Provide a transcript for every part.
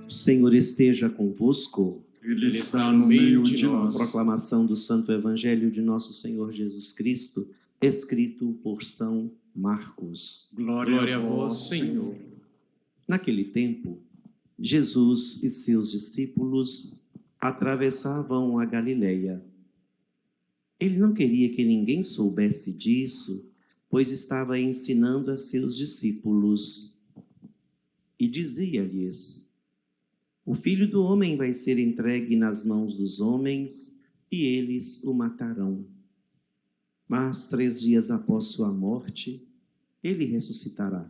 O Senhor esteja convosco. Ele está no meio de nós. Proclamação do Santo Evangelho de nosso Senhor Jesus Cristo, escrito por São Marcos. Glória a vós, Senhor. Naquele tempo, Jesus e seus discípulos atravessavam a Galileia. Ele não queria que ninguém soubesse disso, pois estava ensinando a seus discípulos. E dizia-lhes: o Filho do Homem vai ser entregue nas mãos dos homens e eles o matarão. Mas 3 dias após sua morte, ele ressuscitará.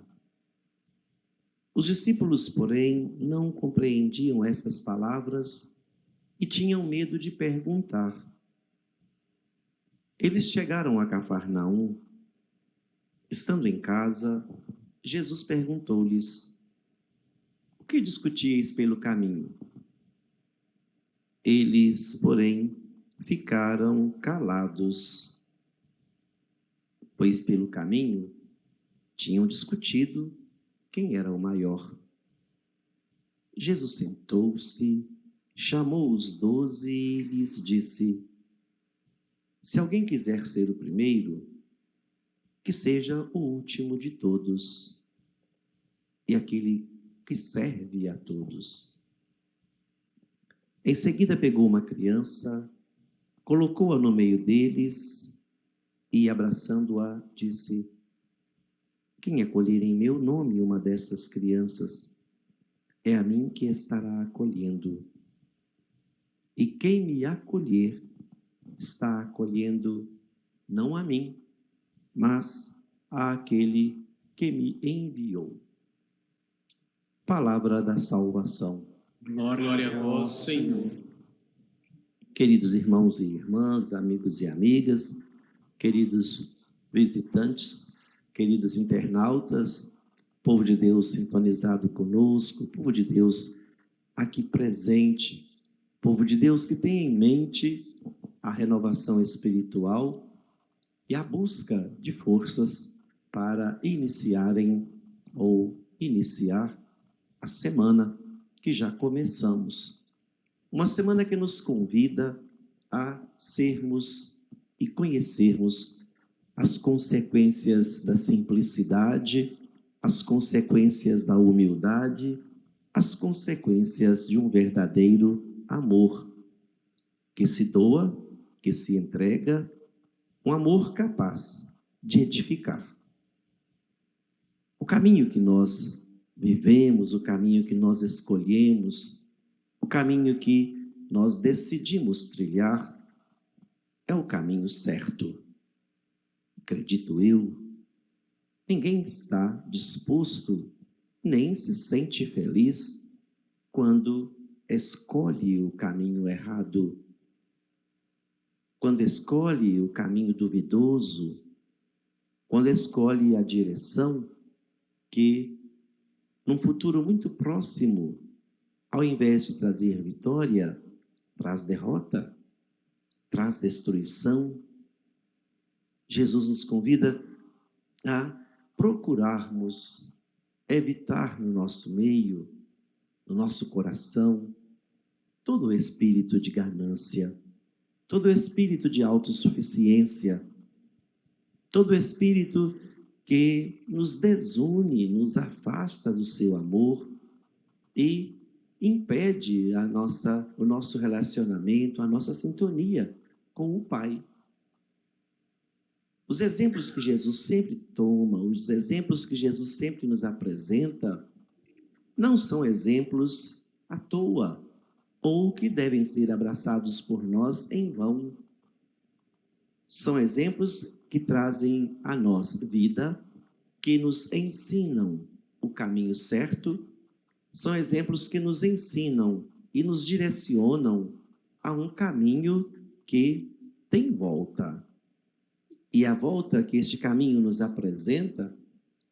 Os discípulos, porém, não compreendiam estas palavras e tinham medo de perguntar. Eles chegaram a Cafarnaum. Estando em casa, Jesus perguntou-lhes: o que discutíeis pelo caminho? Eles, porém, ficaram calados, pois pelo caminho tinham discutido quem era o maior. Jesus sentou-se, chamou os 12 e lhes disse: se alguém quiser ser o primeiro, que seja o último de todos e aquele que serve a todos. Em seguida pegou uma criança, colocou-a no meio deles e, abraçando-a, disse: quem acolher em meu nome uma destas crianças, é a mim que estará acolhendo. E quem me acolher, está acolhendo não a mim, mas àquele que me enviou. Palavra da salvação. Glória a vós, Senhor. Queridos irmãos e irmãs, amigos e amigas, queridos visitantes, queridos internautas, povo de Deus sintonizado conosco, povo de Deus aqui presente, povo de Deus que tem em mente a renovação espiritual e a busca de forças para iniciarem ou iniciar a semana que já começamos. Uma semana que nos convida a sermos e conhecermos as consequências da simplicidade, as consequências da humildade, as consequências de um verdadeiro amor que se doa, que se entrega, um amor capaz de edificar. O caminho que nós vivemos, o caminho que nós escolhemos, o caminho que nós decidimos trilhar, é o caminho certo. Acredito eu, ninguém está disposto, nem se sente feliz quando escolhe o caminho errado, quando escolhe o caminho duvidoso, quando escolhe a direção que, num futuro muito próximo, ao invés de trazer vitória, traz derrota, traz destruição. Jesus nos convida a procurarmos evitar no nosso meio, no nosso coração, todo o espírito de ganância, todo o espírito de autossuficiência, todo o espírito que nos desune, nos afasta do seu amor e impede o nosso relacionamento, a nossa sintonia com o Pai. Os exemplos que Jesus sempre toma, os exemplos que Jesus sempre nos apresenta, não são exemplos à toa ou que devem ser abraçados por nós em vão. São exemplos que trazem a nós vida, que nos ensinam o caminho certo, são exemplos que nos ensinam e nos direcionam a um caminho que tem volta. E a volta que este caminho nos apresenta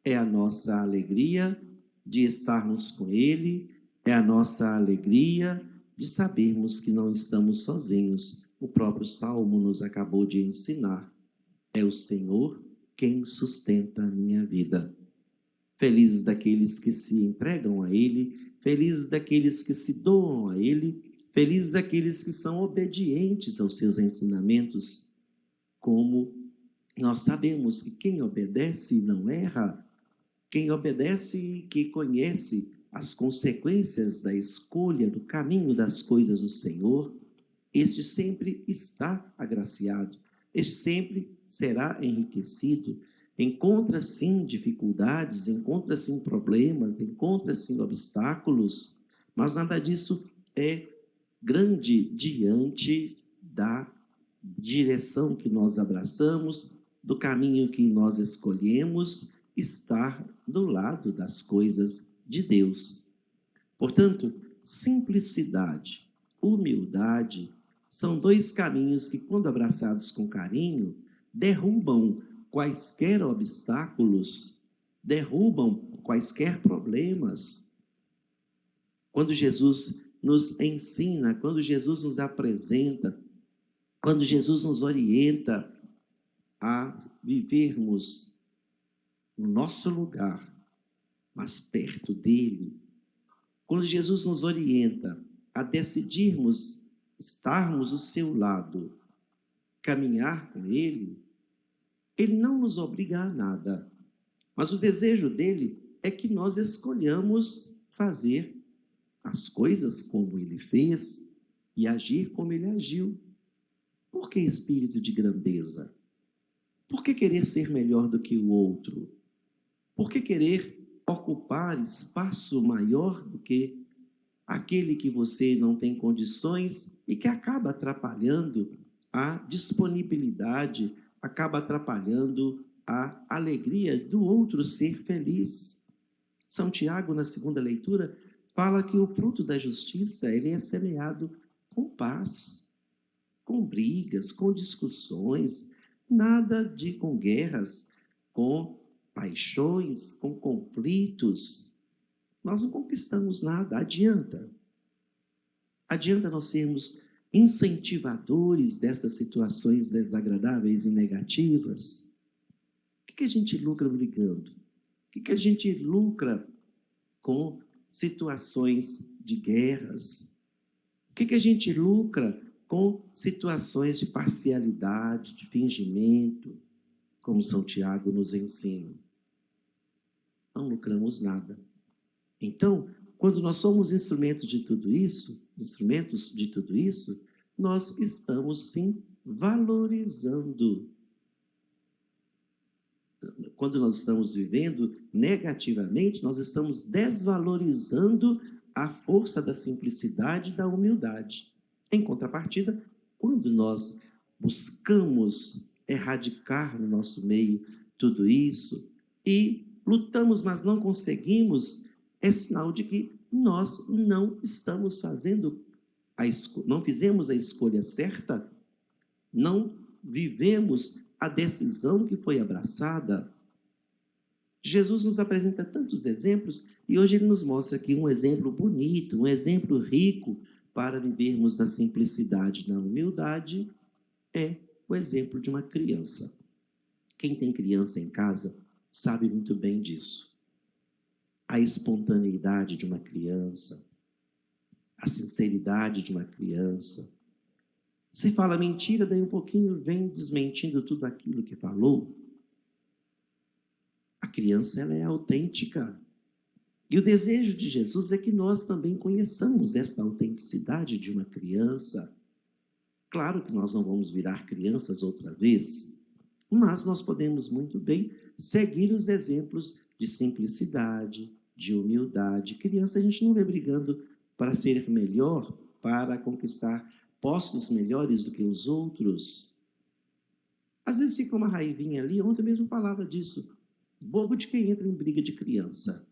é a nossa alegria de estarmos com Ele, é a nossa alegria de sabermos que não estamos sozinhos. O próprio Salmo nos acabou de ensinar. É o Senhor quem sustenta a minha vida. Felizes daqueles que se entregam a Ele, felizes daqueles que se doam a Ele, felizes aqueles que são obedientes aos seus ensinamentos, como nós sabemos que quem obedece não erra, quem obedece e que conhece as consequências da escolha, do caminho das coisas do Senhor, este sempre está agraciado, este sempre será enriquecido. Encontra sim dificuldades, encontra sim problemas, encontra sim obstáculos, mas nada disso é grande diante da direção que nós abraçamos, do caminho que nós escolhemos, estar do lado das coisas de Deus. Portanto, simplicidade, humildade, são dois caminhos que, quando abraçados com carinho, derrubam quaisquer obstáculos, derrubam quaisquer problemas. Quando Jesus nos ensina, quando Jesus nos apresenta, quando Jesus nos orienta a vivermos no nosso lugar, mas perto dele, quando Jesus nos orienta a decidirmos estarmos do seu lado, caminhar com ele, ele não nos obriga a nada, mas o desejo dele é que nós escolhamos fazer as coisas como ele fez e agir como ele agiu. Por que espírito de grandeza? Por que querer ser melhor do que o outro? Por que querer ocupar espaço maior do que aquele que você não tem condições e que acaba atrapalhando a disponibilidade, acaba atrapalhando a alegria do outro ser feliz? São Tiago, na segunda leitura, fala que o fruto da justiça ele é semeado com paz, com brigas, com discussões, nada de com guerras, com paixões, com conflitos. Nós não conquistamos nada, adianta. Adianta nós sermos incentivadores destas situações desagradáveis e negativas? O que a gente lucra brigando? O que a gente lucra com situações de guerras? O que a gente lucra com situações de parcialidade, de fingimento, como São Tiago nos ensina? Não lucramos nada. Então, quando nós somos instrumentos de tudo isso, nós estamos sim valorizando. Quando nós estamos vivendo negativamente, nós estamos desvalorizando a força da simplicidade e da humildade. Em contrapartida, quando nós buscamos erradicar no nosso meio tudo isso e lutamos, mas não conseguimos, é sinal de que nós não estamos fazendo não fizemos a escolha certa, não vivemos a decisão que foi abraçada. Jesus nos apresenta tantos exemplos e hoje ele nos mostra aqui um exemplo bonito, um exemplo rico para vivermos na simplicidade, na humildade, é o exemplo de uma criança. Quem tem criança em casa sabe muito bem disso. A espontaneidade de uma criança, a sinceridade de uma criança. Você fala mentira, daí um pouquinho vem desmentindo tudo aquilo que falou. A criança, ela é autêntica. E o desejo de Jesus é que nós também conheçamos esta autenticidade de uma criança. Claro que nós não vamos virar crianças outra vez, mas nós podemos muito bem seguir os exemplos de simplicidade, de humildade. Criança, a gente não vê brigando para ser melhor, para conquistar postos melhores do que os outros. Às vezes fica uma raivinha ali, ontem mesmo falava disso. Bobo de quem entra em briga de criança.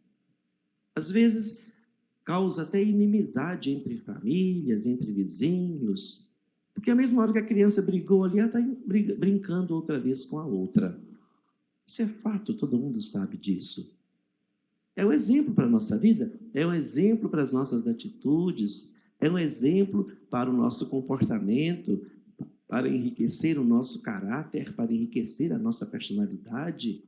Às vezes causa até inimizade entre famílias, entre vizinhos, porque a mesma hora que a criança brigou ali, ela está brincando outra vez com a outra. Isso é fato, todo mundo sabe disso. É um exemplo para a nossa vida, é um exemplo para as nossas atitudes, é um exemplo para o nosso comportamento, para enriquecer o nosso caráter, para enriquecer a nossa personalidade.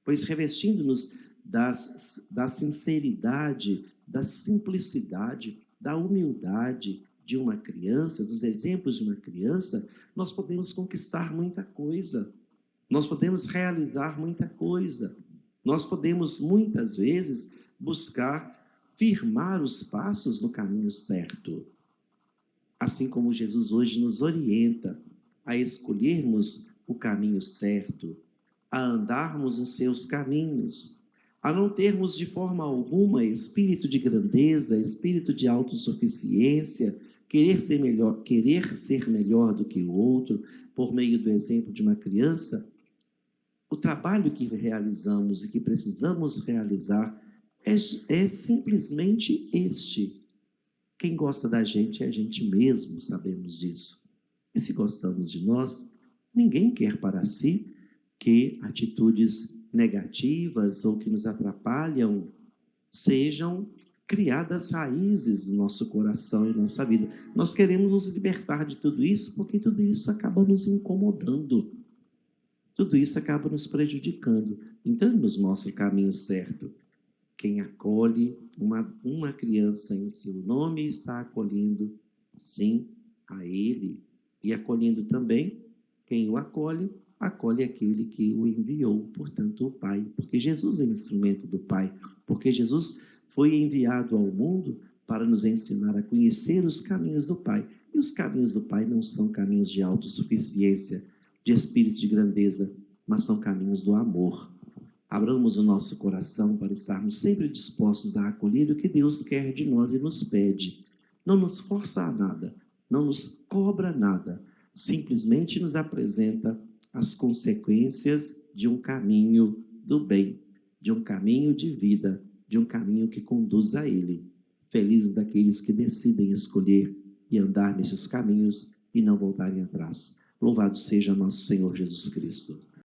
Pois revestindo-nos da sinceridade, da simplicidade, da humildade de uma criança, dos exemplos de uma criança, nós podemos conquistar muita coisa, nós podemos realizar muita coisa, nós podemos, muitas vezes, buscar firmar os passos no caminho certo. Assim como Jesus hoje nos orienta a escolhermos o caminho certo, a andarmos os seus caminhos, a não termos de forma alguma espírito de grandeza, espírito de autossuficiência, querer ser melhor do que o outro, por meio do exemplo de uma criança. O trabalho que realizamos e que precisamos realizar é simplesmente este. Quem gosta da gente é a gente mesmo, sabemos disso. E se gostamos de nós, ninguém quer para si que atitudes negativas ou que nos atrapalham sejam criadas raízes no nosso coração e nossa vida. Nós queremos nos libertar de tudo isso porque tudo isso acaba nos incomodando. Tudo isso acaba nos prejudicando. Então, ele nos mostra o caminho certo. Quem acolhe uma criança em seu nome está acolhendo, sim, a ele. E acolhendo também, quem o acolhe, acolhe aquele que o enviou, portanto, o Pai. Porque Jesus é instrumento do Pai. Porque Jesus foi enviado ao mundo para nos ensinar a conhecer os caminhos do Pai. E os caminhos do Pai não são caminhos de autossuficiência, de espírito de grandeza, mas são caminhos do amor. Abramos o nosso coração para estarmos sempre dispostos a acolher o que Deus quer de nós e nos pede. Não nos força a nada, não nos cobra nada, simplesmente nos apresenta as consequências de um caminho do bem, de um caminho de vida, de um caminho que conduz a Ele. Felizes daqueles que decidem escolher e andar nesses caminhos e não voltarem atrás. Louvado seja nosso Senhor Jesus Cristo.